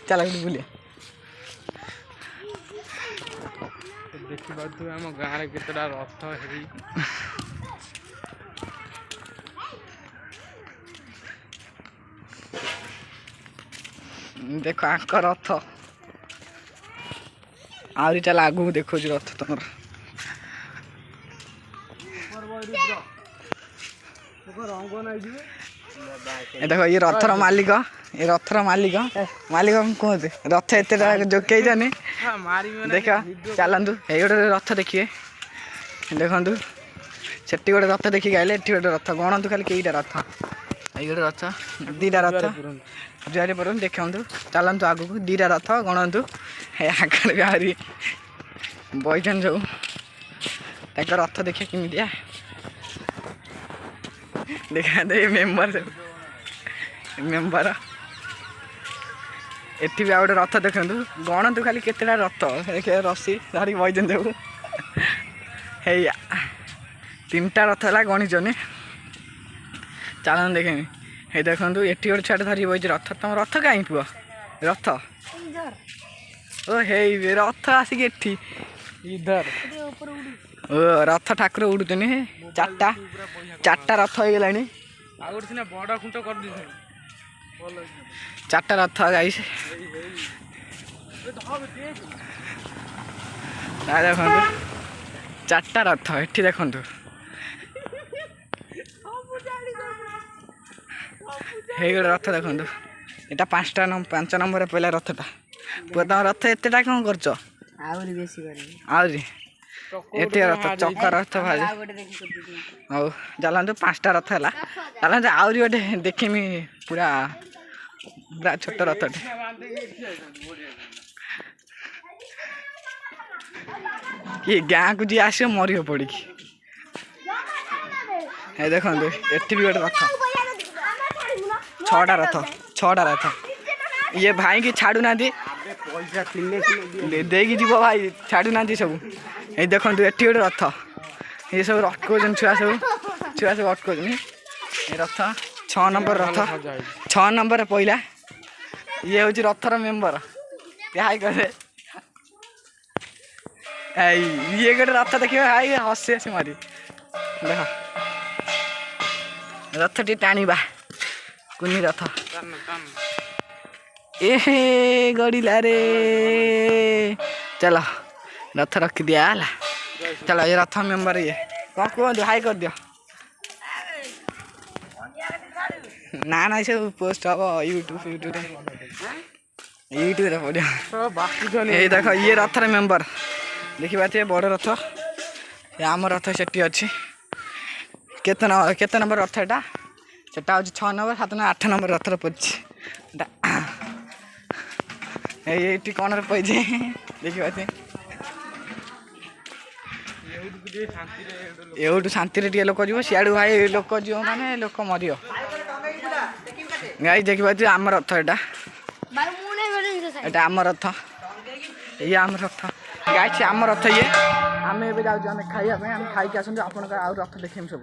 चल बुलिया देखिए आम गाँव केतटा रथ है देख आंक रथ आहरी चल आगू देखो रथ तुम देखो ये रथर मालिक मालिक कहते रथ एत जोकई देख चलतु ये गोटे रथ देखिए देखु से गोटे रथ देखिए आए ये गोटे रथ गणतु खाली कईटा रथ ये गोटे रथ दीटा रथ जुआरी पर देखु चलतु आग को दीटा रथ गणतु आगे आहरी बईचन सब तक रथ देखिए किमिया देखा दे मेम्बर मेम्बर एटी भी गोटे रथ देखु गणतु खाली केतेटा रथ देखिए रसी धरिक बईचन सब है 3टा रथ है गणिचनी चलन देखें ये देखु ये गोटे छुआ धरिक बही रथ तुम रथ कहीं पुआ रथ ओ हे रथ आसिक एटी इधर ओ रथ ठाकुर उड़ुचनी 4टा रथ हो गला बड़ खुंट कर 4टा रथ गाइस देखु 4टा रथ एठी देखु हे गोटे रथ देखु यहाँ 5 नंबर पहला रथटा पुआ तुम रथ एतटा कौन कर एटी रथ चक्का रथ भाज हौ चलतु 5टा रथ है चलते आहरी गोटे देखमी पूरा पूरा छोट रथ कि गाँ को जी आस मर पड़ी देखु एटी भी गोटे रथ 6टा रथ ये भाई की छाड़ू ना देगी जीव भाई छाड़ू ना सब ये देखो ये गोटे रथ ये सब अटकन छुआ सब अटकन ये रथ 6 नंबर रथ 6 नंबर पहला ये हूँ रथर मेम्बर हाई करे ये गोटे रथ देखिए हाई हसी हसी मारी देख रथ टी टाणीबा कुनी रथ ए गड़िला रे चलो रथ रखी दिया है चलो ये रथ मेम्बर ये कौन कहतु हाई कर दियो ना ना सब पोस्ट हम यूट्यूब पड़ो ये देख ये रथर मेम्बर देखिए बड़ रथ ये आम रथ से अच्छी केते नंबर रथ एटा सेटा हूँ 6 नंबर 7 नंबर 8 नंबर रथर पड़े ये कौन पैजे देखिए एवटू शांति टे लोक जीव सियाड़ू भाई लोक जीव माने लोक मर गाई देखिए आम रथ एटा आम रथ ये आम रथ गाई आम रथ ये आम ए जाऊँ खाइबा खाई आसते आप रथ देखें सब।